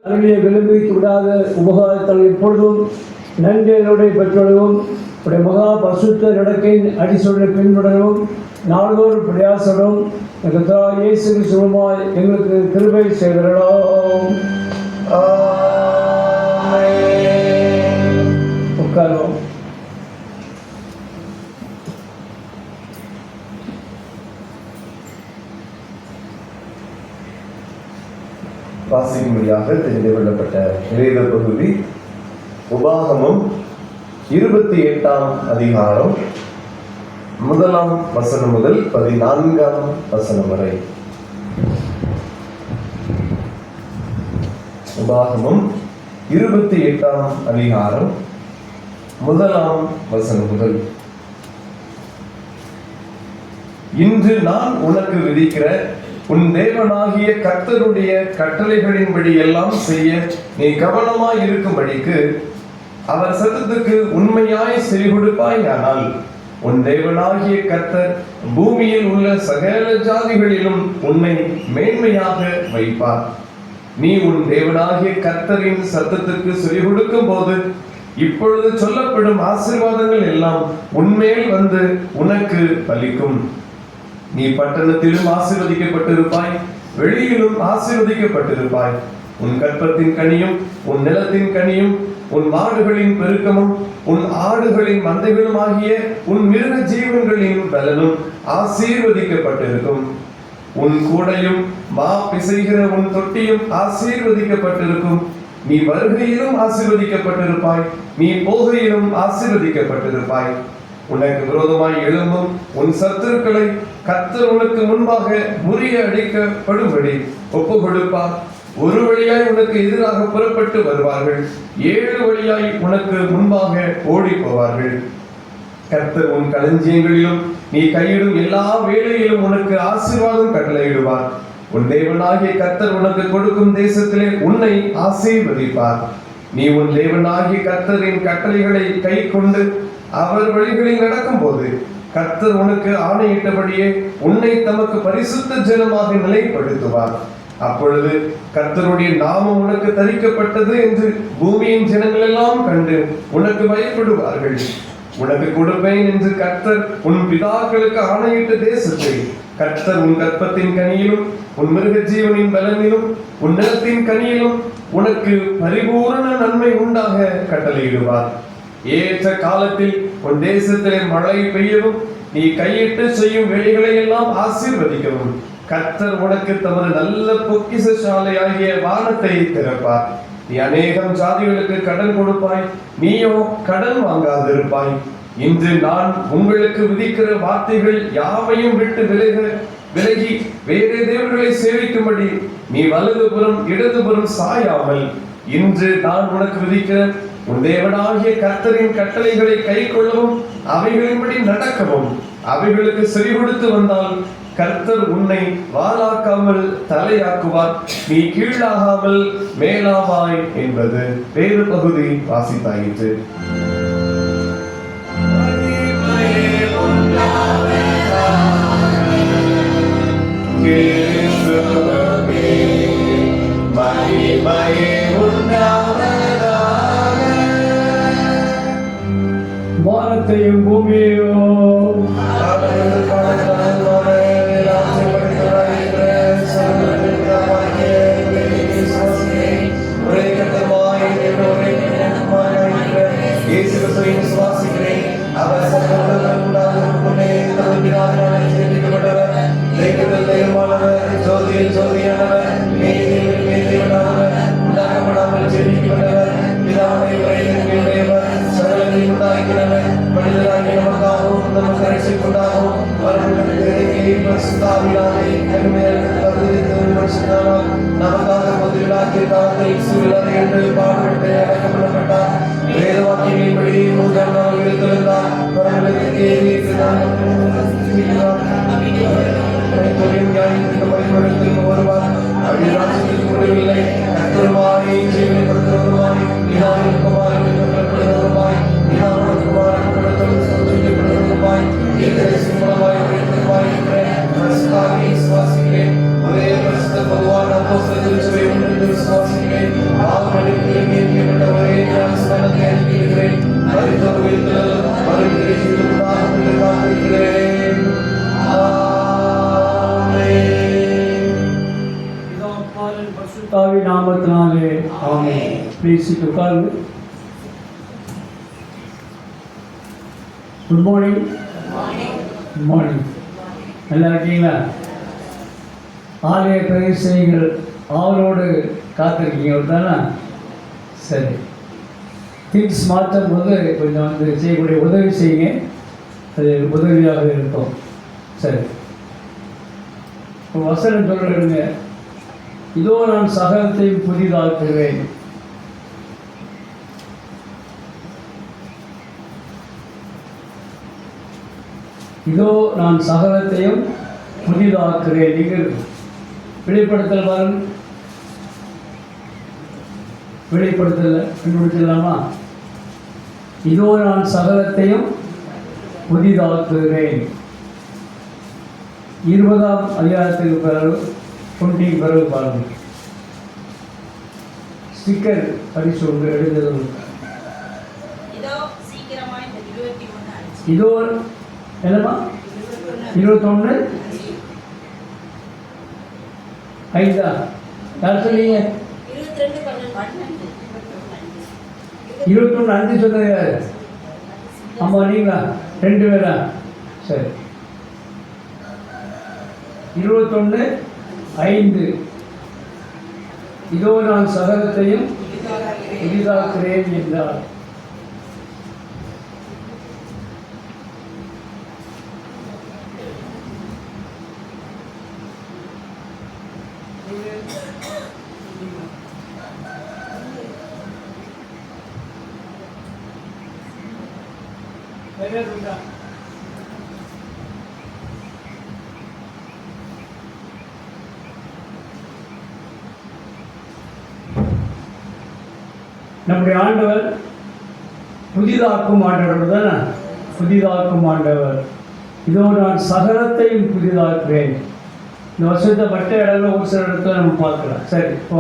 அருளியை விளம்பிக்கு விடாத உபகாரத்தால் எப்பொழுதும் நன்றிகளுடைய பெற்றோடும் உடைய மகா பசுத்த நடக்கையின் அடிசொலை பின்னுடனும் நாள்தோறும் பிரயாசடும் இயேசு கிறிஸ்துவுமாய் எங்களுக்கு கிருபை செய்கிறோம். உட்காரோம். வாசிக்கும்படியாக தெரிந்து கொள்ளப்பட்ட வேத பகுதி உபாகமம் 28ஆம் அதிகாரம் 1ஆம் வசனம் முதல் 14ஆம் வசனம் வரை. உபாகமம் 28ஆம் அதிகாரம் 1ஆம் வசனம் முதல். இன்று நான் உனக்கு விதிக்கிற உன் தேவனாகிய கர்த்தருடைய கட்டளைகளின்படி எல்லாம் செய்ய நீ கவனமாய் இருக்கும்படிக்கு அவர் சத்தத்துக்கு உண்மையாய் செவி கொடுப்பாயானால் உன் தேவனாகிய கர்த்தர் பூமியில் உள்ள சகல ஜாதிகளிலும் உன்னை மேன்மையாக வைப்பார். நீ உன் தேவனாகிய கர்த்தரின் சத்தத்துக்கு செவி கொடுக்கும் போது இப்பொழுது சொல்லப்படும் ஆசீர்வாதங்கள் எல்லாம் உன்மேல் வந்து உனக்கு பலிக்கும். நீ பட்டணத்திலும் ஆசீர்வதிக்கப்பட்டிருப்பாய், வெளியிலும் ஆசீர்வதிக்கப்பட்டிருப்பாய். உன் கற்பத்தின் கனியும் உன் நிலத்தின் கனியும் உன் மாடுகளின் பெருக்கமும் உன் ஆடுகளின் மந்தைகளும் ஆகிய உன் மிருக ஜீவன்களின் பலனும் ஆசீர்வதிக்கப்பட்டிருக்கும். உன் கூடையும் மா பிசைகிற உன் தொட்டியும் ஆசீர்வதிக்கப்பட்டிருக்கும். நீ வருகையிலும் ஆசீர்வதிக்கப்பட்டிருப்பாய், நீ போகையிலும் ஆசீர்வதிக்கப்பட்டிருப்பாய். உனக்கு விரோதமாய் எழும்பும் உன் சத்துருக்களை கர்த்தர் உனக்கு முன்பாக முறிய அடிக்கப்படும்படி ஒப்பு கொடுப்பார். ஒரு வழியாய் உனக்கு எதிராக புறப்பட்டு வருவார்கள், 7 வழியாய் உனக்கு முன்பாக ஓடி போவார்கள். கர்த்தர் உன் களஞ்சியங்களிலும் நீ கையிடும் எல்லா வேளையிலும் உனக்கு ஆசீர்வாதம் கட்டளையிடுவார். உன் தேவனாகிய கர்த்தர் உனக்கு கொடுக்கும் தேசத்திலே உன்னை ஆசீர்வதிப்பார். நீ உன் தேவனாகிய கர்த்தரின் கட்டளைகளை கை கொண்டு அவர் வழிகளில் நடக்கும் போது கர்த்தர் உனக்கு ஆணையிட்டபடியே உன்னை தமக்கு பரிசுத்த ஜனமாக நிலைப்படுத்துவார். அப்பொழுது கர்த்தருடைய நாமம் உனக்கு தரிக்கப்பட்டது என்று பூமியின் ஜனங்கள் எல்லாம் கண்டு உனக்கு பயப்படுவார்கள். உனக்கு கொடுப்பேன் என்று கர்த்தர் உன் பிதாக்களுக்கு ஆணையிட்ட தேசத்தை கர்த்தர் உன் கற்பத்தின் கனியிலும் உன் மிருக ஜீவனின் பலனிலும் உன் நிலத்தின் கனியிலும் உனக்கு பரிபூரண நன்மை உண்டாக கட்டளையிடுவார். ஏற்ற காலத்தில் உன் தேசத்திலே மழை பெய்யவும் நீ கையிட்டு செய்யும் வேலைகளை எல்லாம் ஆசீர்வதிக்கவும் கர்த்தர் உனக்கு தமது நல்ல பொக்கிஷ சாலையாகிய வானத்தை திறப்பார். நீ அநேகம் ஜாதிகளுக்கு கடன் கொடுப்பாய், நீயோ கடன் வாங்காதிருப்பாய். இன்று நான் உங்களுக்கு விதிக்கிற வார்த்தைகள் யாவையும் விட்டு விலகி வேறு தேவர்களை சேவிக்கும்படி நீ வலதுபுறம் இடதுபுறம் சாயாமல் இன்று நான் உனக்கு விதிக்கிற உன் தேவனாகிய கர்த்தரின் கட்டளைகளை கை கொள்ளவும் அவைகளின்படி நடக்கவும் அவைகளுக்கு செவி கொடுத்து வந்தால் கர்த்தர் உன்னை வாளாக்காமல் தலையாக்குவார், நீ கீழாகாமல் மேலாவாய் என்பது வேறு பகுதி வாசித்தாயிற்று. வானத்தையும் பூமியையும் Bhagwan, நாமத்தினாலே ஆமென். ப்ளீஸ் உட்காருங்க. Good morning. Good morning. நல்லா இருக்கீங்களா? ஆலய பிரவேசங்கள் அவரோடு காத்திருக்கீங்க தானே? சரி. திங்ஸ் மாற்றும் போது கொஞ்சம் வந்து செய்யக்கூடிய உதவி செய்யுங்க, அது உதவியாக இருக்கும். சரி, வசனம் சொல்லுங்க. இதோ நான் சகலத்தையும் புதிதாக்குகிறேன். இதோ நான் சகலத்தையும் புதிதாக்குகிறேன். நீங்கள் வெளிப்படுத்தல் பாருங்க. வெளிப்படுத்தல கண்டுபிடிச்சிடலாமா? இதோ நான் சகலத்தையும் புதிதாக்குகிறேன். 20ஆம் அதிகாரத்துக்கு பிறகு 20 பிறகு பாருங்க. ஸ்டிக்கர் பரிசு ஒன்று எழுந்தது. இதோ என்னமா 21 5 யார் சொன்னீங்க? 21 5 சொன்னது யாரு? ஆமாம், நீங்களா? 2 பேரா? சரி. 21 5. இதோ நான் சகலத்தையும் புதிதாக்குகிறேன் என்றார். நம்முடைய ஆண்டவர் புதிதாக்கும் ஆண்டவர் தானே? புதிதாக்கும் ஆண்டவர். இதோ நான் சகலத்தையும் புதிதாக்குறேன். இந்த வருஷத்தை மற்ற இடங்களில் ஒரு சில இடத்துல நம்ம பார்க்கலாம். சரி, இப்போ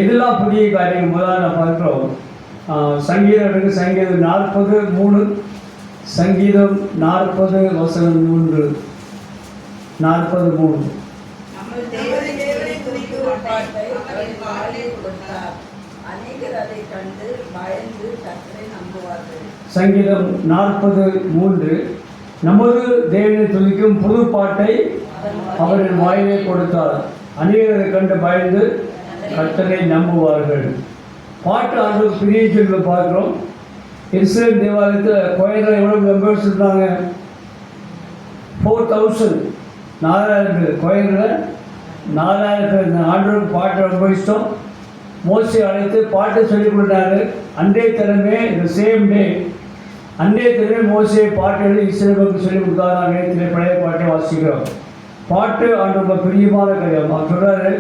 எதெல்லாம் புதிய காரியங்கள் முதல்ல நான் பார்க்குறோம். சங்கீதம் எடுக்க. சங்கீதம் 40:3. சங்கீதம் 40 வசனம் 3. 40:3. சங்கீதம் 40:3. நமது தேவனை துதிக்கும் புது பாட்டை அவரின் வாயிலே கொடுத்தார். அநேகரை கண்டு பயந்து கர்த்தரை நம்புவார்கள். பாட்டு ஆண்டுக்கு பிரிய சொல்லி பார்க்குறோம். இஸ்ரேல் தேவாலயத்தில் கோயிலில் எவ்வளோ மெம்பர்ஸ் இருந்தாங்க? 4000. 4000 பேர் கோயிலில். 4000 பேர். ஆண்டவருக்கு பாட்டு ரொம்ப இஷ்டம். மோசே அழைத்து பாட்டு சொல்லிக் கொடுத்தாரு. அன்றைய தினமே, இந்த சேம் டே, அன்றைய தினமே மோசே பாட்டு எழுதி இஸ்ரேலுக்கு சொல்லிக் கொடுத்தாரு. நேரத்தில் பழைய பாட்டை வாசிக்கிறோம். பாட்டு ஆண்டவருக்கு பிரியமான காரியம். அவர் சொல்கிறாரு,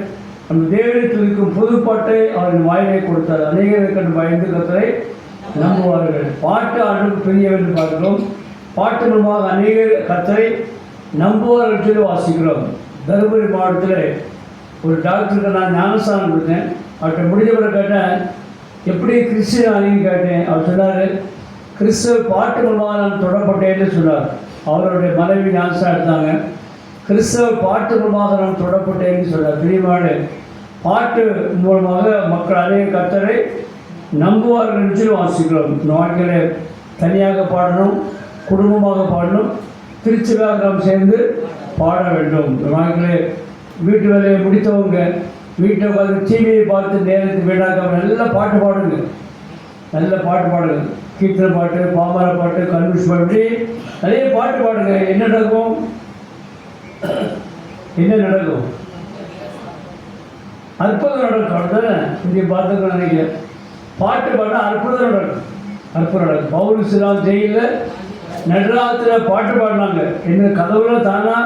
நம்ம தேவனை துதிக்கும் புது பாட்டை அவரின் வாயிலை கொடுத்தார். அநேகரை கண்டு பயந்து கர்த்தரை நம்புவார்கள். பாட்டு ஆண்டவருக்கு பிரியவென்று பார்க்கிறோம். பாட்டு மூலமாக அநேகர் கர்த்தரை நம்புவார்கள் சொல்லி வாசிக்கிறோம். தருமபுரி மாவட்டத்தில் ஒரு டாக்டருக்கு நான் ஞானஸ்தானம் கொடுத்தேன். அவர்கிட்ட முடிஞ்சவரை கேட்டேன், எப்படி கிறிஸ்டின் ஆனீங்கன்னு கேட்டேன். அவர் சொன்னார், கிறிஸ்துவ பாட்டு மூலமாக நான் தொடப்பட்டேன்னு சொன்னார். அவருடைய மனைவி ஞானஸ்தானம் எடுத்தாங்க. கிறிஸ்தவ பாட்டு மூலமாக நான் தொடப்பட்டேன்னு சொன்னார். பிரியமான பாட்டு மூலமாக மக்கள் அநேக கர்த்தரை நம்புவார்கள் என்று வாசிக்கிறோம். இந்த வாழ்க்கையில் தனியாக பாடணும், குடும்பமாக பாடணும், திருச்சியாக நாம் சேர்ந்து பாட வேண்டும். இந்த வாழ்க்கையில் வீட்டு வேலையை முடித்தவங்க வீட்டை உட்காந்து டிவியை பார்த்து நேரத்தை வீடாக்காம நல்ல பாட்டு பாடுங்க. நல்ல பாட்டு பாடுங்க. கீர்த்தனை பாட்டு, பாமர பாட்டு, கல்விஷ் பாட்டு, நிறைய பாட்டு பாடுங்க. என்ன நடக்கும்? என்ன நடக்கும்? அற்புதம் நடக்கும். அப்படித்தானே இங்கே பார்த்துக்கணும். நினைக்கிறேன் பாட்டு பாட அற்புதம் நடக்கும். அற்புதம் நடக்கும். பவுல் சிலாம் ஜெயிலில் நடுராத்திரில் பாட்டு பாடினாங்க. என்ன கதவுல தானா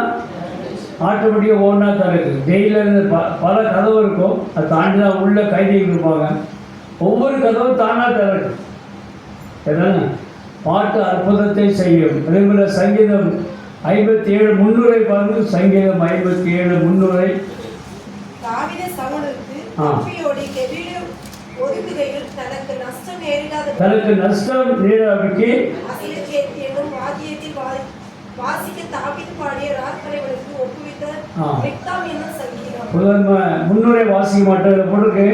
ஆட்டோமேட்டிக்காக ஒன்றா திறக்கு. ஜெயிலில் இருந்து பல கதவு இருக்கும். அதை தாண்டி தான் உள்ள கைதிகள் இருப்பாங்க. ஒவ்வொரு கதவும் தானாக திறக்கும். என்னங்க பாட்டு அற்புதத்தை செய்யும். அதே போல சங்கீதம் 57 300 பாருங்க. சங்கீதம் 57 300. தனக்கு நஷ்டம் நேராவிக்கு முன்னுரை வாசிக்க மாட்டேன் போட்டிருக்கு.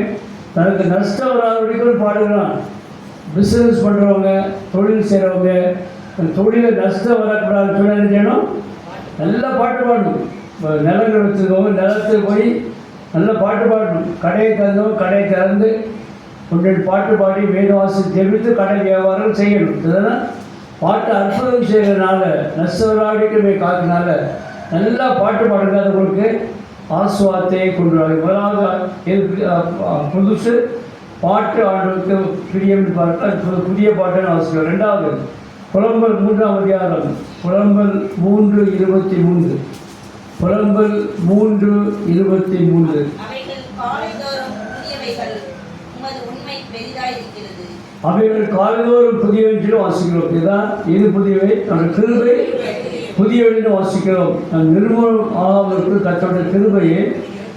தனக்கு நஷ்டம் வராத வரைக்கும் பாடுகிறான். பிஸ்னஸ் பண்ணுறவங்க, தொழில் செய்கிறவங்க, தொழிலில் நஷ்டம் வரக்கூடாதுன்னு சொன்னால் என்ன செய்யணும்? நல்லா பாட்டு பாடணும். இப்போ நிலங்கள் வச்சுருக்கவங்க நிலத்துக்கு போய் நல்லா பாட்டு பாடணும். கடையை திறந்தவங்க கடையை திறந்து கொண்டு பாட்டு பாடி வேதவாசி தெரிவித்து கடை வியாபாரம் செய்யணும். இதெல்லாம் பாட்டு அற்புதம் செய்கிறதுனால நஷ்டவராடிக்குமே காக்கினால நல்லா பாட்டு பாடுங்க. அது உங்களுக்கு ஆசுவாத்தை கொண்டு வர முதலாவது புதுசு பாட்டு ஆண்டுக்கு பிரியம்னு பார்க்க புதிய பாட்டுன்னு அவசியம். ரெண்டாவது புலம்பல் 3ஆம் அதிகாரம், புலம்பல் 3:23. புலம்பல் 3:23. அவைகள் காலைதோறும் புதியவற்றிலும் வாசிக்கிறோம். இதுதான் இது புதியவை, நம்ம கிருபை புதியவற்றிலும் வாசிக்கிறோம். நம் நிர்மூலம் ஆகாமற்கு கத்தோட கிருபையை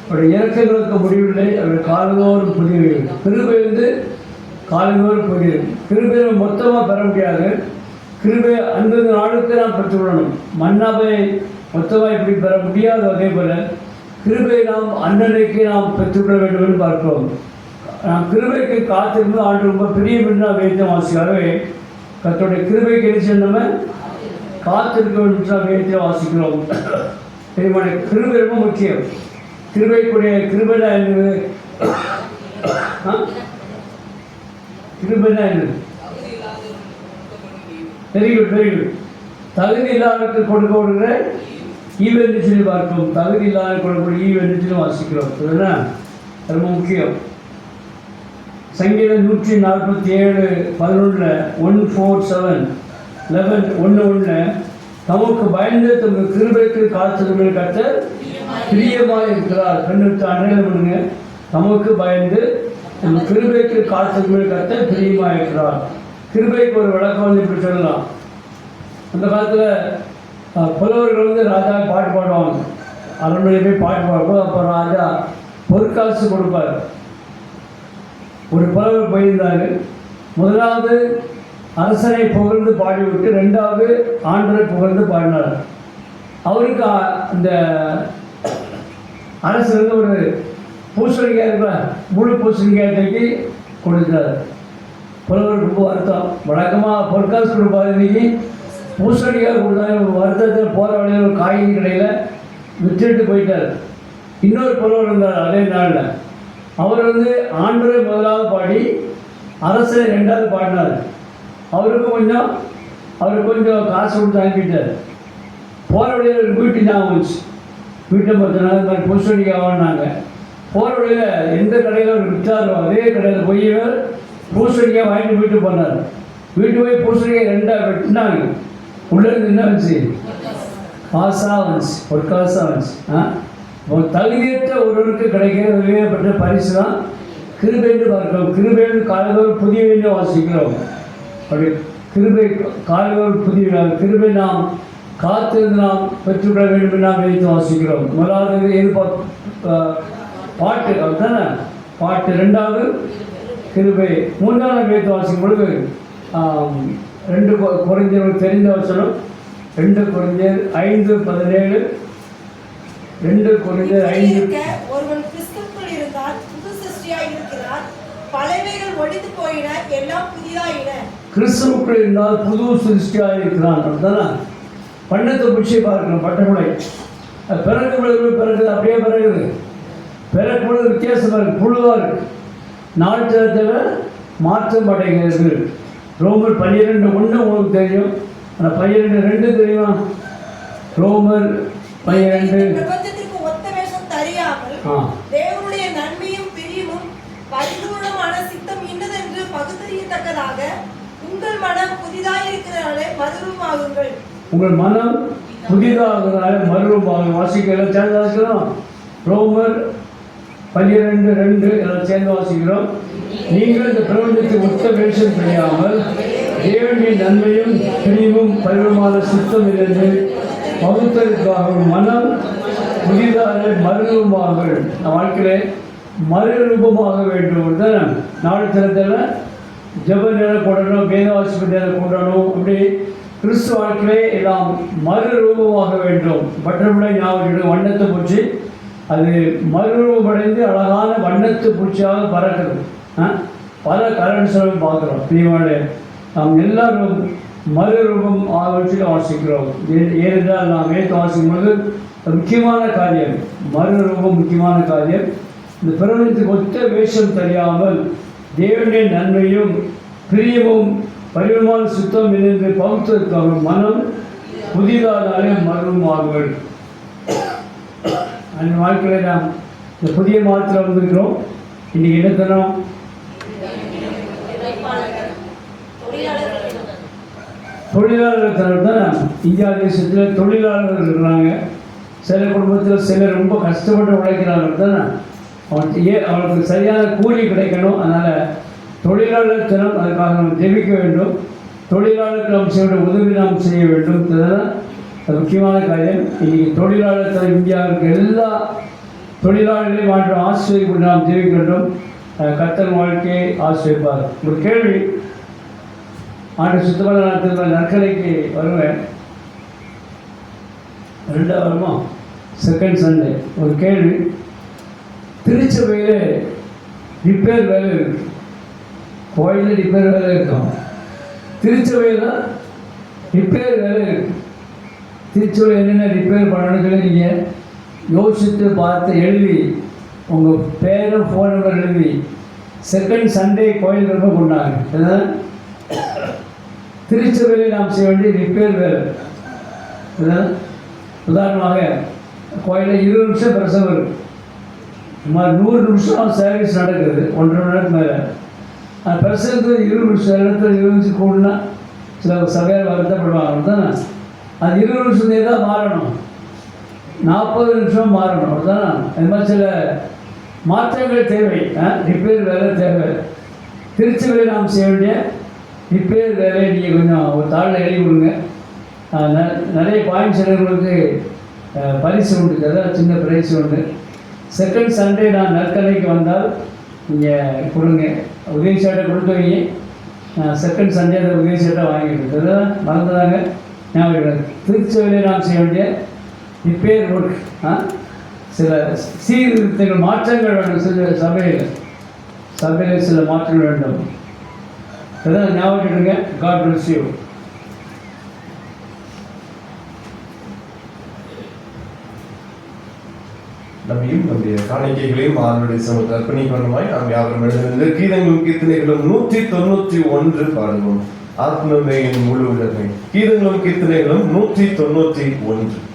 அவருடைய இறக்கங்களுக்கு முடிவில்லை. அவருடைய காலைதோறும் புதியவை. கிருபை காலைதோறும் புதியவை. கிருபை மொத்தமாக பெற முடியாது. கிருபை அந்தந்த நாளுக்கு நாம் பெற்றுக்கொள்ளணும். மன்னாவை மொத்தமாக இப்படி பெற முடியாது. அதே போல கிருபை நாம் அன்னன்னைக்கு நாம் பெற்றுக்கொள்ள வேண்டும் என்று பார்க்கிறோம். நாம் கிருபைக்கு காத்திருந்து ஆண்டு ரொம்ப பெரிய பெண்ணா வேதம் வாசிக்காகவே கத்தோடைய கிருபைக்கு என்ன நம்ம காத்திருக்க வேண்டும் வேதத்தை வாசிக்கிறோம். பெரியமான கிருபை ரொம்ப முக்கியம். கிருபைக்குடைய கிருபைனா என்னது? கிருபைனா என்னது? Very good, very good. தகுதி இல்லாதவருக்கு கொடுக்கப்படுகிற ஈவென்று சொல்லி பார்க்கிறோம். தகுதி இல்லாத கொடுக்கக்கூடிய ஈவென்று சொல்லி வாசிக்கிறோம். இதுதான் ரொம்ப முக்கியம். சங்கீதம் 147:11 147:11 தமக்கு பயந்து தமக்கு கிருபைக்கு காத்திருக்கிற கர்த்தர் பிரியமாக இருக்கிறார். கண்ணுக்கு அடையாளம் பண்ணுங்க. தமக்கு பயந்து நம்ம கிருபைக்கு காத்திருக்கிற கர்த்தர் பிரியமாக இருக்கிறார். கிருபைக்கு ஒரு விளக்கம் இப்படி சொல்லலாம். அந்த காலத்தில் புலவர்கள் ராஜா பாட்டு பாடுவாங்க. அரண்மனை போய் பாட்டு பாடும்போது அப்போ ராஜா பொற்காசு கொடுப்பார். ஒரு புலவர் போயிருந்தார். முதலாவது அரசனை புகழ்ந்து பாடிவிட்டு ரெண்டாவது ஆண்டரை புகழ்ந்து பாடினார். அவருக்கு அந்த அரசு ஒரு பூசணிக்காய் இருக்கிற முழு பூசணிக்காய் தூக்கி கொடுத்தார். புலவருக்கு ரொம்ப வருத்தம். வழக்கமாக பொற்காசு கொடுப்பாரு, இன்னைக்கு பூசணிக்காய் கொடுத்தாங்க. ஒரு வருத்தத்தில் போகிற வழியில் ஒரு காய்கறி கடையில் விற்றுட்டு போயிட்டார். இன்னொரு புலவர் இருந்தார் அதே நாளில். அவர் ஆண்டரை முதலாவது பாடி அரசரை ரெண்டாவது பாடினார். அவருக்கு கொஞ்சம் காசு கொடுத்து அனுப்பிட்டார். போகிற வழியில் வீட்டு ஞாபகம் வச்சு வீட்டை பார்த்தோன்னா இது மாதிரி பூசணிக்காய் வாங்கினாங்க. போகிற வழியில் எந்த கடையில் அவர் விற்றாரோ அதே கடையில் போய் பூசணிக்காய் வாங்கிட்டு வீட்டுக்கு போனார். வீட்டு போய் பூசணிக்காய் ரெண்டாக வெட்டினாங்க. உள்ளேருந்து என்ன வந்துச்சு? காசாக வந்துச்சு. ஒரு காசாக வந்துச்சு. தகுதியற்ற ஒருவருக்கு கிடைக்கிற விவேகப்பட்ட பரிசு தான் கிருபைன்னு பார்க்கிறோம். கிருபைன்னு காலைதோறும் புதிய வாசிக்கிறோம். அப்படி கிருபை காலைதோறும் புதிய கிருபை நாம் காத்திருந்து நாம் பெற்றுக்கொள்ள வேண்டும் என்று நாம் வைத்து வாசிக்கிறோம். முதலாவது எது பாட்டு, அதுதானே பாட்டு. ரெண்டாவது கிருபை. மூன்றாவது வைத்து வாசிக்கும் பொழுது 2 கொரிந்தியர் தெரிந்த வசனம் 2 கொரிந்தியர் 5:17. 2 கொரிந்தியர் 5. ஒருவன் கிறிஸ்துவுக்குள் இருந்தால் புது சிருஷ்டியாய் இருக்கிறார். பழையவைகள் ஒழிந்து போயின, எல்லாம் புதிதாயின. கிறிஸ்துவுக்குள் இருந்தால் புது சிருஷ்டியாய் இருக்கிறான். அப்படிதானே பண்ணத்தை பிடிச்சி பார்க்கணும். பட்டமுறை பிறகு அப்படியே பிறகுது. பிறகு வித்தியாசமாக இருக்குது, புழுவாக இருக்குது. நாட்சத்தில் மாற்றம் அடைகிறது. ரோமர் 12:1 உங்களுக்கு தெரியும். ஆனால் 12:2 தெரியுமா? ரோமர் 12. பிரபஞ்சத்திற்கு ஒத்த வேஷம் தெரியாமல் தேவனுடைய நன்மையும் பிரியமும் பரிபூர்ணமான சித்தம் இன்னதென்று பகுத்தறியத்தக்கதாக உங்கள் மனம் புதிதாயிருக்கிறனாலே மறுரூபமாகுங்கள். உங்கள் மனம் புதிதாகிறனால மறுரூபமாகும். வாசிக்கலாம், சேர்ந்து வாசிக்கிறோம். ரோமர் 12:2 எல்லாம் சேர்ந்து வாசிக்கிறோம். நீங்கள் இந்த பிரபஞ்சத்தை ஒத்த வேஷம் தெரியாமல் தேவனுடைய நன்மையும் பிரியமும் பரிபூர்ணமான சித்தம் என்று பகுத்தறிக்காக மனம் புதிதாக மறுரூபமாகுங்கள். நம் வாழ்க்கையிலே மறுரூபமாக வேண்டும் தான். நாடு தினத்தில் ஜப நேரம் கொண்டணும், வேதவாசிப்பு நேரம் கொண்டணும். அப்படி கிறிஸ்து வாழ்க்கையிலே எல்லாம் மறுரூபமாக வேண்டும். பட்டர்ஃப்ளை ஞாபகம் வண்ணத்தை பற்றி அது மறுரூபமடைந்து அழகான வண்ணத்து பூச்சியாக பறக்குது. பல கலர்ஸும் பார்க்குறோம். பிரியமான நாம் எல்லாரும் மறுரூபம் ஆகிட்டு வாசிக்கிறோம். ஏனென்றால் நாம் ஏற்று வாசிக்கும் பொழுது முக்கியமான காரியம் மறுரூபம், முக்கியமான காரியம். இந்த பிரபஞ்சத்துக்கு ஒத்த வேஷம் தெரியாமல் தேவனுடைய நன்மையும் பிரியமும் பரிவுமான சுத்தம் இணைந்து பகுத்தற்காக மனம் புதிதானாலே மறுரூபமாகுவது. அந்த வாழ்க்கையில் நாம் இந்த புதிய மாதத்தில் வந்திருக்கிறோம். இன்றைக்கி என்ன தரோம்? தொழிலாளர்கள் தரம் தான். இந்தியா தேசத்தில் தொழிலாளர்கள் இருக்கிறாங்க. சில குடும்பத்தில் சிலர் ரொம்ப கஷ்டப்பட்டு உழைக்கிறார்கள் தானே. அவனுக்கு சரியான கூலி கிடைக்கணும். அதனால் தொழிலாளர் தினம், அதுக்காக நாம் ஜெபிக்க வேண்டும். தொழிலாளருக்கு நாம் செய்ய உதவி நாம் செய்ய வேண்டும். இதெல்லாம் முக்கியமான காரியம். இன்றைக்கி தொழிலாளர் தினம் இந்தியாவுக்கு எல்லா தொழிலாளர்களையும் மாற்றம் ஆசிரியர் நாம் ஜெபிக்க வேண்டும். கர்த்தர் வாழ்க்கையை ஆசிரியப்பார். ஒரு கேள்வி, ஆண்டு சுத்தமான நாட்டில் நற்கரைக்கு வருவேன். 2 வாரமா செகண்ட் சண்டே. ஒரு கேள்வி, திருச்சபையில் ரிப்பேர் வேலை இருக்கு. கோயிலில் ரிப்பேர் வேலை இருக்கும், திருச்சபையில் ரிப்பேர் வேலை இருக்கு. திருச்சபையில் என்னென்ன ரிப்பேர் பண்ணணும்னு சொல்லி நீங்கள் யோசித்து பார்த்து எழுதி உங்கள் பேரும் ஃபோன் நம்பர் எழுதி செகண்ட் சண்டே கோயில் ரொம்ப கொண்டாங்க. திருச்சபையில் நாம் செய்ய வேண்டிய ரிப்பேர் வேலை. உதாரணமாக கோயிலில் 20 நிமிஷம் பிரசவம் இருக்குது. சுமார் 100 நிமிஷம் சர்வீஸ் நடக்குது, 1.5 மணி நேரத்துக்கு மேலே. அந்த பிரசவத்துக்கு 20 நிமிஷம் இடத்துல 20 நிமிஷம் கூடனா சில சபையார் வருத்தப்படுவாங்க தானே. அது 20 நிமிஷத்துலேயே தான் மாறணும், 40 நிமிஷம் மாறணும் அப்படிதானே. அது மாதிரி சில மாற்றங்கள் தேவை, ரிப்பேர் வேலை தேவை. திருச்சபையில் நாம் செய்ய வேண்டிய ரிப்பேர் வேலையை நீங்கள் கொஞ்சம் ஒரு தாளில் எழுதி கொடுங்க. நிறைய பாயிண்ட்ஸ் எழுதுறவங்களுக்கு பரிசு உண்டு, அதாவது சின்ன ப்ரைஸ் உண்டு. செகண்ட் சண்டே நான் நற்கரைக்கு வந்தால் நீங்கள் கொடுங்க. உதவி சட்டை கொடுத்து வைங்க. செகண்ட் சண்டே அந்த உதவி சட்டை வாங்கிட்டு அதான் மறந்துதாங்க. ஞாபகம், திருச்சபையில் நாம் செய்ய வேண்டிய ரிப்பேர் ஒர்க், சில சீர்திருத்தங்கள் மாற்றங்கள் வேண்டும். சில சபையில் சில மாற்றங்கள் வேண்டும். அதான் ஞாபகம். God bless you. நம்மையும் நம்முடைய காணிக்கைகளையும் ஆளுடைய சமூகத்தை அர்ப்பணிக்கணுமாய் நாம் யாவரும் எழுந்திருந்து கீதங்களும் கீர்த்தனைகளும் 191 பாடுவோம். ஆத்மமே என் முழு உலகமே. கீதங்களும் கீர்த்தனைகளும் 191.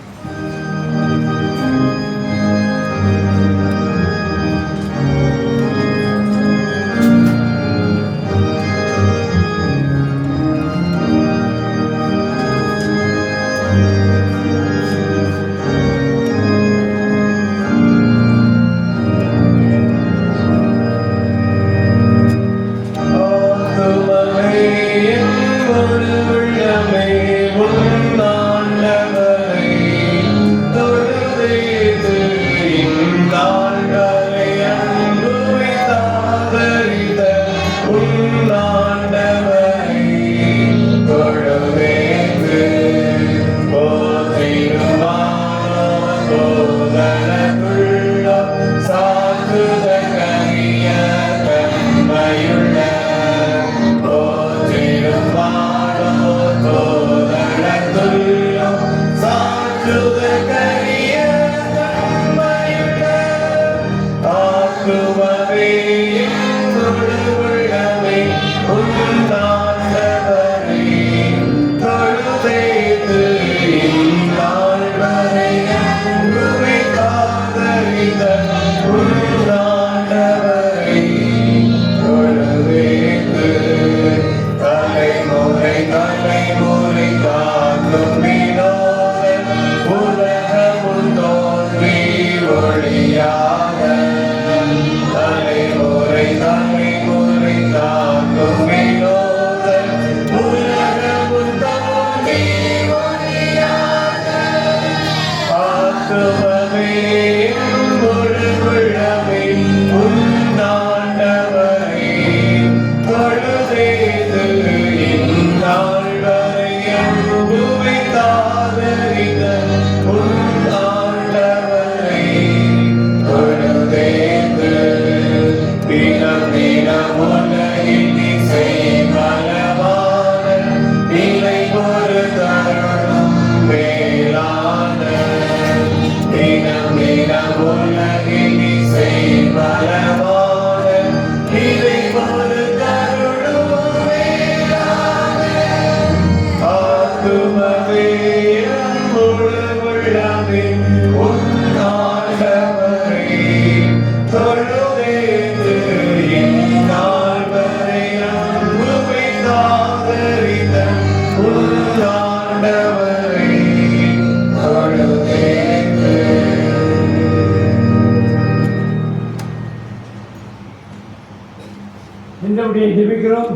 செய்தபடியை ஜெபிக்கிறோம்.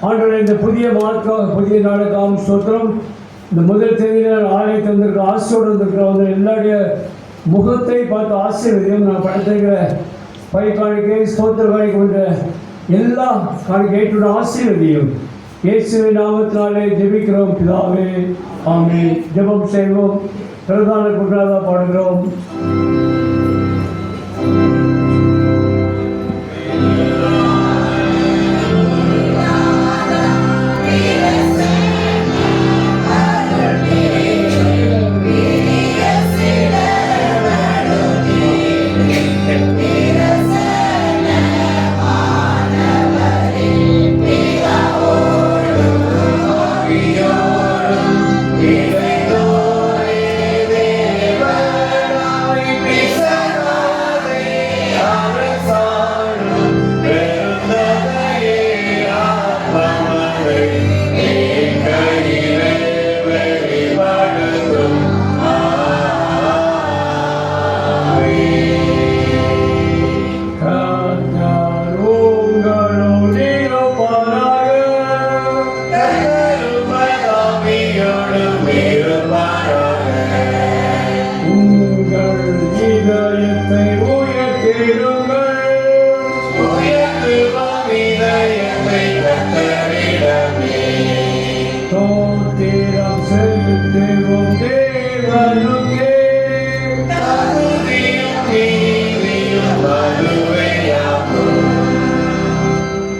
ஆண்டவரே, இந்த புதிய மாதத்துக்காக புதிய நாளுக்காகவும் ஸ்தோத்திரம். இந்த முதல் தேதியில் ஆலயத்தை வந்திருக்கிற ஆசையோடு வந்திருக்கிறவங்க எல்லாருடைய முகத்தை பார்த்து ஆசீர்வதியும். நான் படுத்திருக்கிற பை காணிக்கை ஸ்தோத்திர காணிக்கை கொண்ட எல்லா காணிக்கையோட ஆசீர்வதியும் இயேசுவின் நாமத்தினாலே ஜெபிக்கிறோம் பிதாவே, ஆமென். ஜெபம் செய்வோம். பிரதான குற்றவாளியாக பாடுகிறோம்.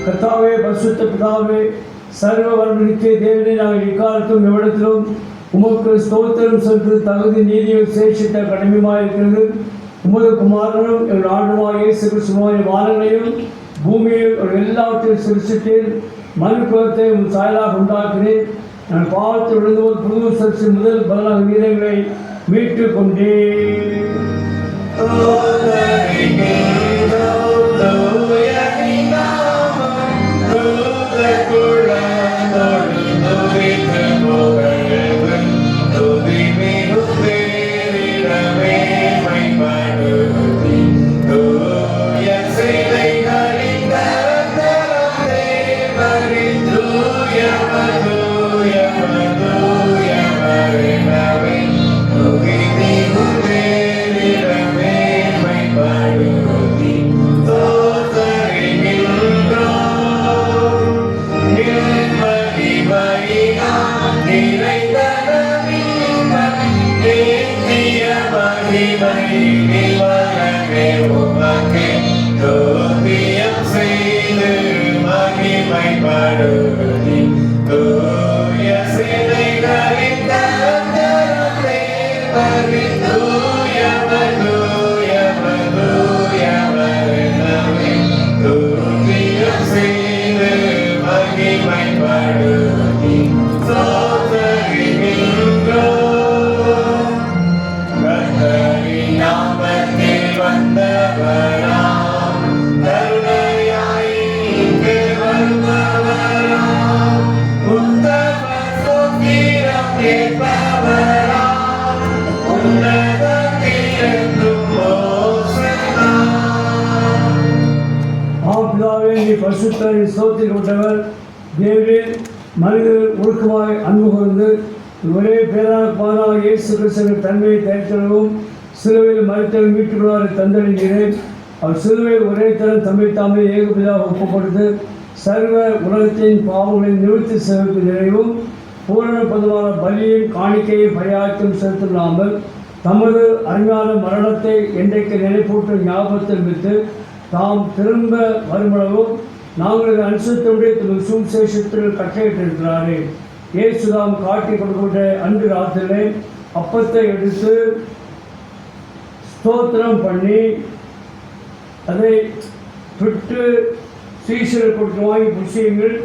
கர்த்தாவே, பரிசுத்த பிதாவே, சர்வ வல்லமையுள்ள தேவனே, நாங்கள் இக்காலத்தும் எவ்விடத்திலும் உமக்கு ஸ்தோத்திரம் செலுத்த தகுதி நீதியை சேஷித்த கடமையுமாய் இருக்கிறது. உமது குமாரனும் எங்கள் ஆண்டுமாய் இயேசு கிறிஸ்துவின் வானங்களையும் பூமியில் எல்லாவற்றையும் சிருஷ்டித்தீர். மனு குலத்தை உன் சாயலாக உண்டாக்கினேன். நான் பாவத்தில் விழுந்தபோது புது சரிசி முதல் பதிலாக வீரங்களை மீட்டு கொண்டேன். பரிசுத்தரை ஸ்தோத்திரம் கொண்டவர். தேவரே, மனிதர் ஒழுக்கமாய் அன்பு கூர்ந்து ஒரே பேரான பாராக இயேசு கிறிஸ்துவின் தன்மையை தரித்தளவும் சிலுவையில் மறித்தவரை மீட்டுக்கொள்வாரை தந்தளிக்கிறேன். அவர் சிலுவையில் ஒரே தரம் தம்மை தாமே ஏகபிதாக ஒப்புக் கொடுத்து சர்வ உலகத்தின் பாவங்களை நிவர்த்தி செய்வதற்கு நிறைவும் பூரண பதமான பலியின் காணிக்கையை பரியாயத்தும் செலுத்தில்லாமல் தமது அருமையான மரணத்தை என்றைக்கு நினைப்பூட்டு ஞாபகத்தில் வைத்து தாம் திரும்ப வருமளவும் நாங்கள் அனுசரித்தபடியே தமது சுவிசேஷத்தில் கட்டளையிட்டிருக்கிறாரே. இயேசுதாம் காட்டி கொடுக்கின்ற அன்று ராத்திரிலே அப்பத்தை எடுத்து ஸ்தோத்திரம் பண்ணி அதை விட்டு சீஷரை கொடுத்து வாங்கி புசியுங்கள்,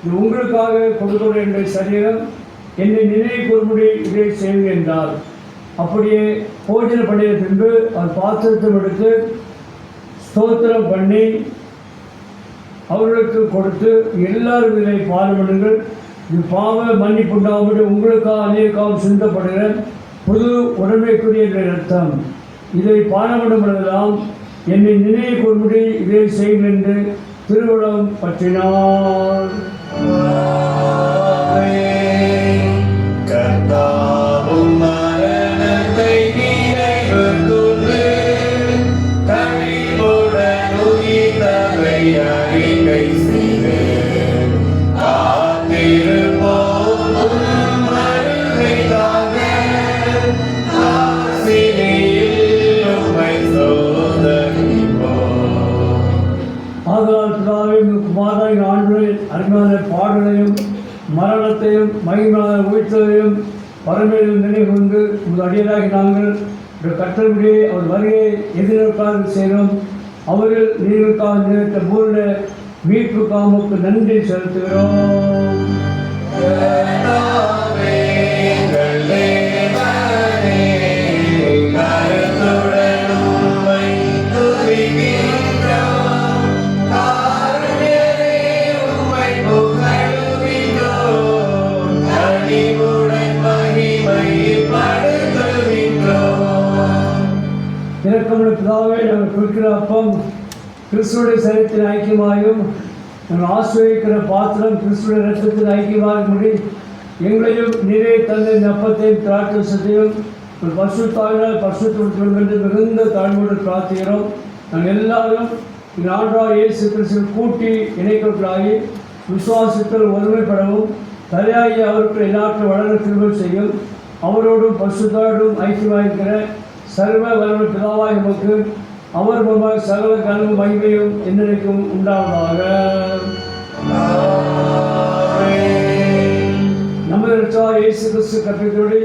இது உங்களுக்காக கொடுக்கிற என்னுடைய சரீரம், என்னை நினைவு கூறும்படி இதை செய்யுங்கள் என்றார். அப்படியே போஜன பண்ணிய பின்பு அவர் பாத்திரத்தை எடுத்து ஸ்தோத்திரம் பண்ணி அவர்களுக்கு கொடுத்து, எல்லாரும் இதை பாடுபடுங்கள், இது பாவ மன்னிப்புண்டாகும்படி உங்களுக்காக அநேகாவும் சிந்தப்படுகிற புது உடமைக்குரிய ரத்தம், இதை பாடப்படும் பொழுதெல்லாம் என்னை நினைவு கூறும்படி இதை செய்யுங்கள் என்று திருவுளம் பற்றினார். கர்த்தாவும் மரணத்தை நினைவு கூர்ந்து கனிவுடன் உயிர்த்தவை அறிக்கை செய்து காத்திருப்போம் உம் வருகைக்காக ஆசிரியில் உம்மை சோதரிப்போம். ஆதலால் பிதாவே குமாரனாகிய ஆண்டவரே, அருமையான பாடலையும் மரணத்தையும் மகிமையான உயிர்த்தலையும் பரமையிலும் நினைவுகொண்டு உங்கள் அடியராகி நாங்கள் கட்டளைப்படியே அவர் வருகையை எதிர்க்காக செய்கிறோம். அவர்கள் நீங்களுக்காக நிறைவேற்ற பூர்ண மீட்புக்காக உமக்கு நன்றி செலுத்துகிறோம். கர்த்தாவே, எங்கள் தேவனே, கருத்துடன் உம்மை துதிக்கின்றோம். காருண்யமே, உம்மை புகழுகின்றோம். கனிவுடன் மகிமைப்படுத்துகின்றோம். இரக்கமுள்ள பிதாவே, நாங்கள் கொடுக்கிற அப்பம் கிறிஸ்துவுடைய சரீரத்தின் ஐக்கியமாயும் நாங்கள் ஆசிரியக்கிற பாத்திரம் கிறிஸ்துடைய இரத்தத்தின் ஐக்கியமாகும்படி எங்களையும் நீரே தந்த இந்த அப்பத்தையும் திராட்சத்தையும் பசுத்தாவினால் பசுத்தொடுக்கிறோம் என்று மிகுந்த தாழ்வோடு பிரார்த்திக்கிறோம். நாங்கள் எல்லாரும் இந்த ஆண்டவராகிய இயேசு கிறிஸ்துவை கூட்டி இணைக்கப்படாகி விசுவாசத்தில் ஒருமைப்படவும் தலையாகி அவருக்கு எல்லாற்றும் வளர கிருபை செய்யும். அவரோடும் பசுத்தாவோடும் ஐக்கியமாயிருக்கிற சர்வ வல்லமை பிதாவாய் நமக்கு அவர் மூலமாக சகல கனவும் மகிமையும் என்றைக்கும் உண்டாவதாக. நமது இரட்சகர் இயேசு கிறிஸ்து கற்பித்தபடி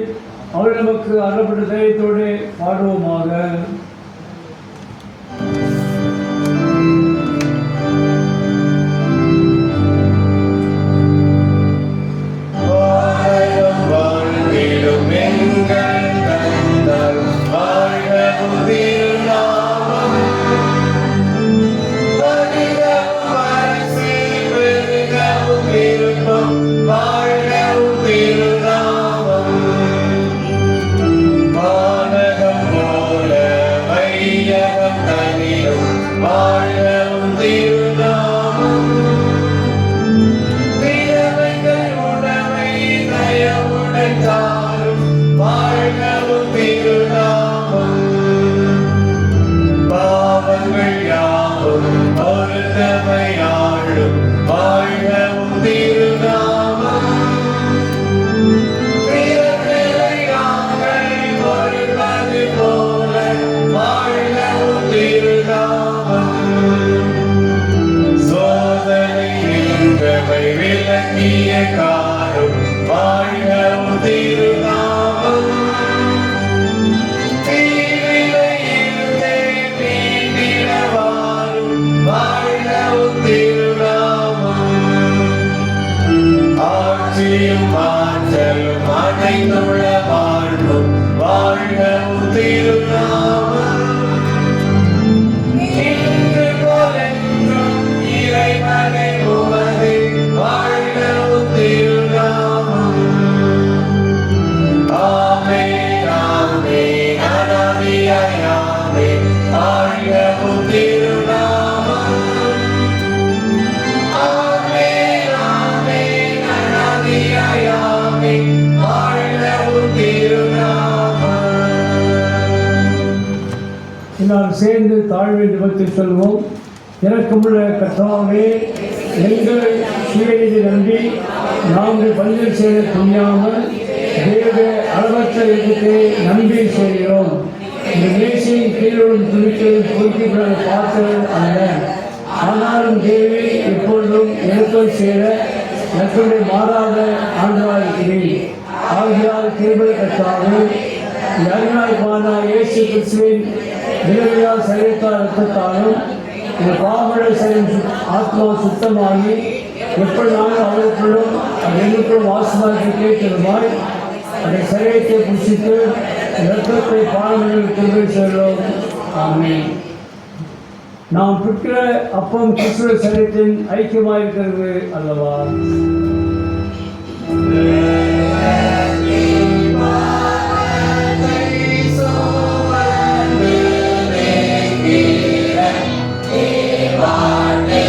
அவர் நமக்கு அருளப்பட்ட தைரியத்தோடு பாடுவோமாக. வாழ்ந்திடும் எங்கள் கர்த்தர் வாழ்க திருநாமம். வருகவும் அரசி பெருகவும் விருப்பம் வாழ்கவும் திருநாமம். வானகம் போல வையகம் தனியும் வாழ்கவும் திருநாமம். பிறவைகள் உணவை தயவுடன் தாரும் வாழ்கவும் திருநாமம். பாவங்கள் யாவும் பொறுத்தமையாளும் வாழ்கவும் திருநாமம். பிறர்களை நாங்கள் பொறுப்பது போல வாழ்கவும் திருநாமம். சோதனை நின்றவை விளக்கிய காரும் வாழ்கவும் திருநாமம். தீவினையிலே மீண்டிடவாரும் வாழ்கவும் திருநாமம். ஆட்சியும் ஆற்றலும் அனைத்துள்ள வாழ்வும் வாழ்கவும் திருநாமம். இன்று போலென்றும் இறைவனை உமது வாழ்கவும் திருநாமம். ஆமென், ஆமென், அனாதியாய் ஆமென், வாழ்கவும் திருநாமம். ஆமென், ஆமென், அனாதியாய் ஆமென், வாழ்கவும் திருநாமம். எல்லாம் சேர்ந்து தாழ்வை நிபத்தை சொல்வோம். இறக்கமுள்ள கர்த்தாவே, எங்கள் சுயநீதி நம்பி நாங்கள் பஞ்சல் செய்ய துணியாமல் தேவ அளவற்ற இடத்தை நம்பி செய்கிறோம். இந்த மேசையின் கீழும் துணிக்கையில் பொறுக்கிப்பட பார்த்தவன் அல்ல. ஆனாலும் தேவி எப்பொழுதும் எனக்குள் சேர எனக்குடைய மாறாத ஆண்டவராயிருக்கிறேன். ஆகியால் கிருபை கர்த்தாவே, அருமையான இயேசு கிறிஸ்துவின் விலையில்லா சரீரத்தால் இரத்தத்தாலும் இந்த பாவமுள்ள சரீரம் ஆத்மா சுத்தமாகி எப்படி நாங்கள் அவருக்குள்ளும் அது எங்களுக்குள்ளும் வாசமாக கேட்கிறோமாய் அந்த சரீரத்தை புசித்து இரத்தத்தை பாவங்களுக்கு திரும்பி செல்வோம். ஆமென். நாம் பெற்ற அப்பம் கிறிஸ்துவ சரீரத்தின் ஐக்கியமாயிருக்கிறது அல்லவா? வாழ்ந்து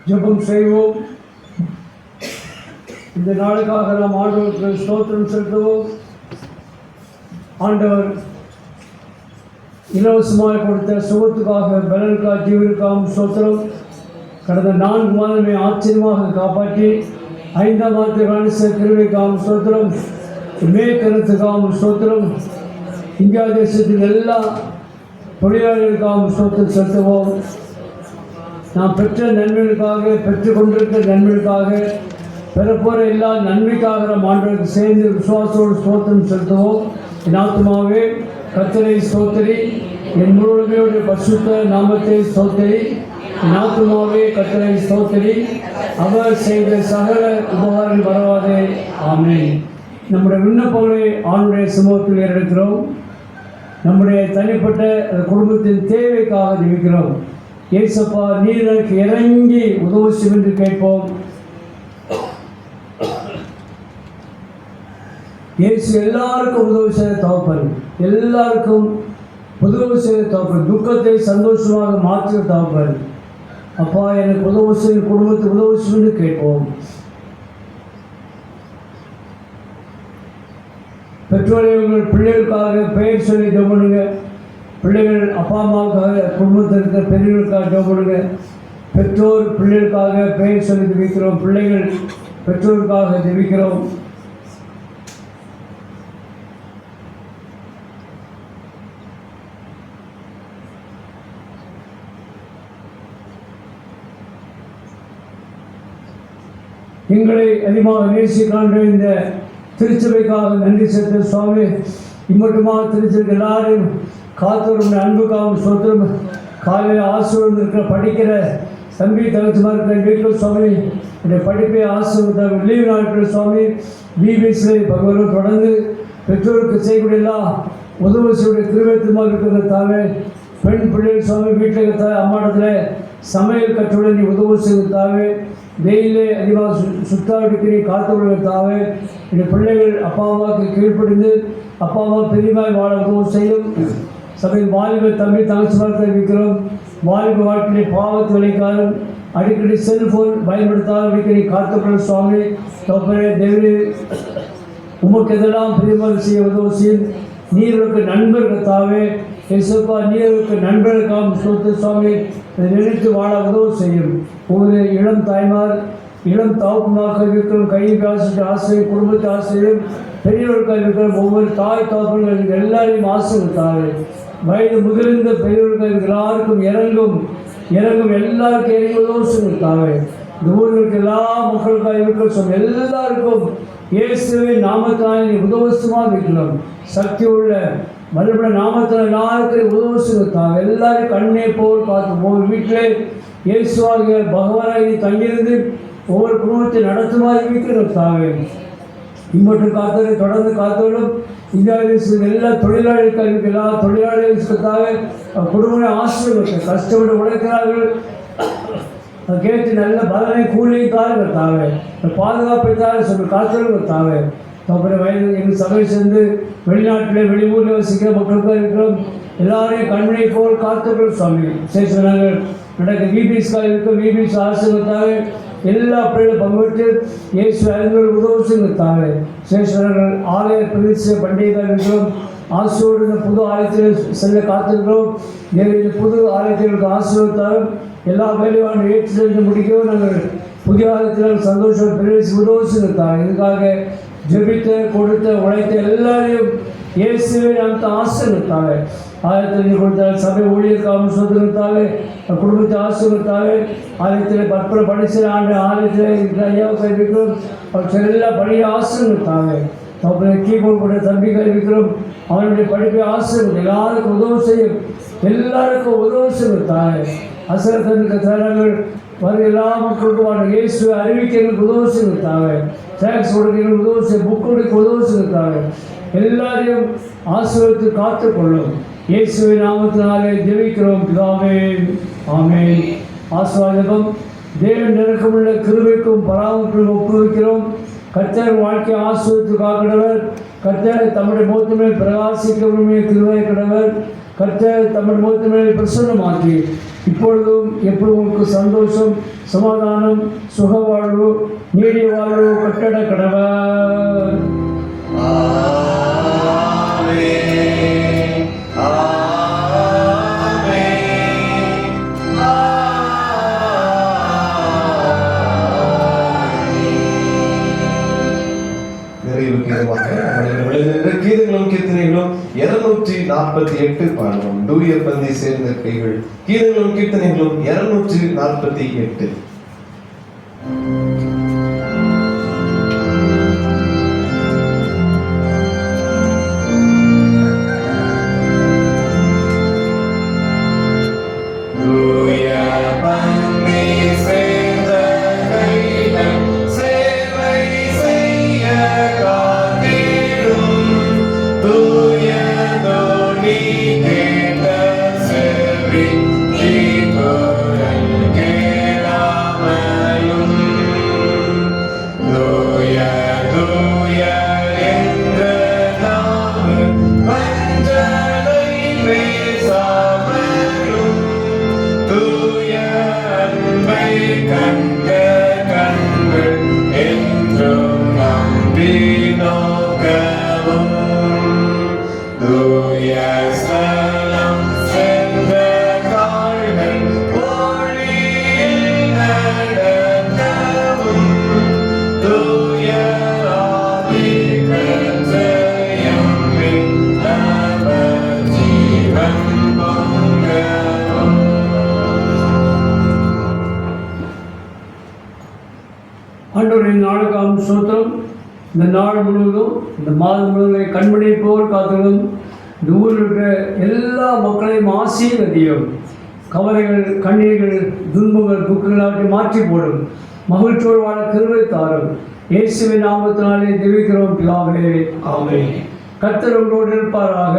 ஜெபம் செய்வோம். இந்த நாளுக்காக நாம் ஆண்டவருக்கு ஸ்தோத்திரம் செலுத்துவோம். ஆண்டவர் இலவசமாக கொடுத்த சுகத்துக்காக, பலனுக்காக, ஜீவனுக்காகவும் ஸ்தோத்திரம். கடந்த 4 மாதமே ஆச்சரியமாக காப்பாற்றி 5ஆம் மாதத்தை கிருபைக்காகவும் ஸ்தோத்திரம். மே தினத்துக்காகவும் ஸ்தோத்திரம். இந்தியா தேசத்தின் எல்லா தொழிலாளர்களுக்காகவும் ஸ்தோத்திரம் செலுத்துவோம். நாம் பெற்ற நன்மைகளுக்காக, பெற்றுக்கொண்டிருக்கிற நன்மைகளுக்காக, பெறப்போகிற எல்லா நன்மைக்காக நாம் ஆண்டவருக்கு சேர்ந்து விசுவாசோடு ஸ்தோத்திரம் செலுத்துவோம். என் ஆத்துமாவே கர்த்தரை ஸ்தோத்திரி, என் முழுமையோட பரிசுத்த நாமத்தை ஸ்தோத்திரி. என் ஆத்துமாவே கர்த்தரை ஸ்தோத்திரி, அவர் செய்த சகல உபகாரம் பரவாதே. ஆமென். நம்முடைய விண்ணப்பங்களை ஆண்டுடைய சமூகத்தில் ஏறெடுக்கிறோம். நம்முடைய தனிப்பட்ட குடும்பத்தின் தேவைக்காக ஜெபிக்கிறோம். ஏசப்பா, நீர் எனக்கு இறங்கி உதவி செய்யும் என்று கேட்போம். இயேசு எல்லாருக்கும் உதவி செய்ய தகப்பன், எல்லாருக்கும் உதவி செய்ய தகப்பன், துக்கத்தை சந்தோஷமாக மாற்ற தகப்பன். அப்பா, எனக்கு உதவி செய்யும், குடும்பத்துக்கு உதவி செய்யும் என்று கேட்போம். பெற்றோரை உங்கள் பிள்ளைகளுக்காக பெயர் சொல்லி ஜெபம். பிள்ளைகள் அப்பா அம்மாவுக்காக, குடும்பத்தில் இருக்கிற பெரியவர்களுக்காக ஜெபம். பெற்றோர் பிள்ளைகளுக்காக பெயர் சொல்லி ஜெபிக்கிறோம். பிள்ளைகள் பெற்றோருக்காக ஜெபிக்கிறோம். எங்களை அதிகமாக நேசிக்காண்ட இந்த திருச்சபைக்காக நன்றி செலுத்த சுவாமி. இம்மட்டுமாக திருச்சபைக்கு எல்லாரும் காத்தோரும் அன்புக்காகவும் சொத்தும் காலையில் ஆசிரியர் இருக்கிற படிக்கிற தம்பி தங்கச்சிமா இருக்கிற வீட்டில் சுவாமி என்னுடைய படிப்பை ஆசிரியர் லீவு நாட்கள் சுவாமி பிபிஎஸ்சில் பகவரும் தொடர்ந்து பெற்றோருக்கு செய்யக்கூடிய எல்லா உதவி செய்யக்கூடிய திருவேத்தமாக இருக்கிற தாவே. பெண் பிள்ளைகள் சுவாமி வீட்டில் இருக்கிற அம்மாடத்தில் சமையல் கற்றுடன் நீ உதவி செய்வது தாவே. வெயிலே அதிகமாக சுத்தாடிக்கிறீ காத்துள்ள தாவே. இந்த பிள்ளைகள் அப்பா அம்மாவுக்கு கீழ்ப்படிந்து அப்பா அம்மா பெரியமாய் வாழ உதவி செய்யும். சபையில் வாலிப தம்பி தங்கச்சிமார் தெரிவிக்கிறோம். வாலிப வாழ்க்கையை பாவத்து விளைக்காரும் அடிக்கடி செல்போன் பயன்படுத்தாத அடிக்கடி காத்துள்ள சுவாமி தோப்பரே தேவரே. உமக்கு எதெல்லாம் பெரியமாக செய்ய உதவி செய்யும். நீர்களுக்கு நண்பர்கள் தாவே. இயேசுப்பா, நீர்களுக்கு நண்பர்களுக்காக சொத்து சுவாமி நினைத்து வாழ உதவி செய்யும். ஒவ்வொரு இளம் தாய்மார், இளம் தகப்பனாக இருக்கிறோம். கையை ஆசிரியர், குடும்பத்தை ஆசிரியர், பெரியவர்களுக்காக இருக்கிற ஒவ்வொரு தாய் தகப்பன்கள் எல்லாரையும் ஆசிரியத்தாவே. வயது முதிர்ந்த பெரியவர்கள் எல்லாருக்கும் இறங்கும் எல்லாருக்கும் இறங்கி உதவி செய்தாவே. இந்த ஊர்களுக்கு எல்லா மக்களுக்காக இருக்கிற எல்லாருக்கும் இயேசுவின் நாமத்தால் நீ உதவசமாக இருக்கிறோம். சக்தி உள்ள மறுபடியும் நாமத்தில் எல்லாருக்கும் உதவசுத்தாங்க. எல்லாரும் கண்ணே போல் பார்த்து ஒவ்வொரு வீட்டிலே இயேசுவாக பகவானாக நீ தங்கியிருந்து ஒவ்வொரு குடும்பத்தை நடத்துமாறு இருக்கிறோம் தாவே. இம்மட்டும் காத்தோடு தொடர்ந்து காத்தோடும் இந்தியாவில் எல்லா தொழிலாளர்களுக்கு எல்லா தொழிலாளர்களுக்காக குடும்பங்களை ஆசிரியர்கள் கஷ்டப்பட்டு உழைக்கிறார்கள். கேட்டு நல்ல பலனை கூலியும் தாருங்கள் தாவே. பாதுகாப்பை தார சொல்லி காத்தோடு தாவே. அப்புறம் வயது எங்கள் சபை சேர்ந்து வெளிநாட்டில் வெளியூரில் வசிக்கிற மக்களுக்காக இருக்கிறோம். எல்லாரையும் கண்மணி போல் காத்துக்கிறோம் சுவாமி. சேஷனாங்கள் நடக்க விபிஎஸ்காக இருக்கும். விபிஎஸ் ஆசிரியர்களாக எல்லா பிள்ளைகளும் பங்குபெற்று இயேசு அறிஞர்கள் உதவுச்சுங்கிறதாங்க. சேஷனார்கள் ஆலய பிரதிஷ்டை பண்டிகைகள் இருக்கிறோம். ஆசியோடு இந்த புது ஆலயத்தில் செல்ல காத்திருக்கிறோம். இந்த புது ஆலயத்திற்கு ஆசீர்வதித்தாலும் எல்லா வேலையும் ஏற்று சென்று முடிக்கவும் நாங்கள் புதிய ஆலயத்தில் சந்தோஷம் பிரவேசி உதவுச்சுங்கிறதாங்க. இதுக்காக ஜெபித்த கொடுத்த உழைத்த எல்லாரையும் இயேசுவை நமக்கு ஆசீர்வதித்தாங்க. ஆலயத்தில் கொடுத்த சபை ஊழியர்க்காகவும் சொந்தத்தாலே குடும்பத்தை ஆசீர்வதித்தாங்க. ஆலயத்தில் பற்பல படித்த ஆண்டு ஆலயத்தில் இருக்கிற ஐயாவை கல்விக்கிறோம். அவர் எல்லா பணியை ஆசீர்வதித்தாங்க. அப்புறம் கீபோர்டு போட்ட தம்பி கல்விக்கிறோம். அவனுடைய படிப்பை ஆசீர்வதி எல்லாருக்கும் உதவு செய்யும். எல்லாருக்கும் உதவு செய்தாங்க. அசரத்தனுக்கு தரங்கள் வர எல்லா மக்களுக்கும் இயேசுவை அறிவிக்கிறதுக்கு உதவு செய்தாங்க. டேக்ஸ் கொடுக்கிறதுக்கு உதவு செய்ய புக் கொடுக்க உதவு செய்தாங்க. எல்லாரையும் ஆசீர்வதித்து காத்துக்கொள்ளும். இயேசுவின் நாமத்தினாலே ஜெபிக்கிறோம் பிதாவே, ஆமென். ஆசீர்வாதம் தேவன் நெருக்கமுள்ள கிருபைக்கும் பராமரிப்பும் ஒப்புவிக்கிறோம். கர்த்தர் வாழ்க்கையை ஆசீர்வதித்து காக்கிறவர். கர்த்தர் தம்முடைய முகத்தின் மேல் பிரகாசிக்கவுமே கிருபை கடவர். கர்த்தர் தம்முடைய முகத்தின் மேல் பிரசன்னமாக்கி இப்பொழுதும் எப்பொழுதும் உங்களுக்கு சந்தோஷம், சமாதானம், சுக வாழ்வு, நீடிய வாழ்வு கட்டட கடவர். கீதங்களும் கீர்த்தனைகளும் 248 பாடுவோம். தூய பந்தி சேர்ந்த கைகள். கீதங்களும் கீர்த்தனைகளும் 248. ஆண்டவரின் நாளுக்காகவும் ஸ்தோத்திரம். இந்த நாள் முழுவதும் இந்த மாதம் முழுவதும் கண்மணியை போல் காத்துகளும் இந்த ஊரில் இருக்கிற எல்லா மக்களையும் ஆசீர்வதியும். கவலைகள், கண்ணீர்கள், துன்பங்கள், துக்கங்கள் அவற்றை மாற்றி போடும். மகிழ்ச்சியோடு வாழ கிருபை தாரும். இயேசுவின் நாமத்தினாலே ஜெபிக்கிறோம் பிதாவே, ஆமென். கர்த்தர் உங்களோடு இருப்பாராக.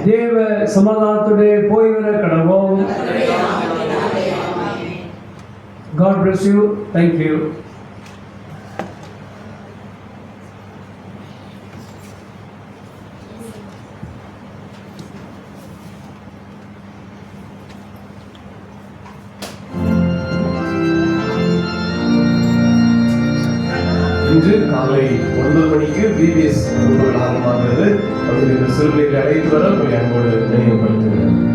தேவ சமாதானத்துடைய போய் வர கடவோம். God bless you. Thank you. இன்று காலை 9 மணிக்கு பிபிஎஸ் ஆரம்பமாகிறது. அவர்களுக்கு சிறுவைகளை அழைத்து வர உங்களை அன்போடு நினைவுபடுத்துகிறேன்.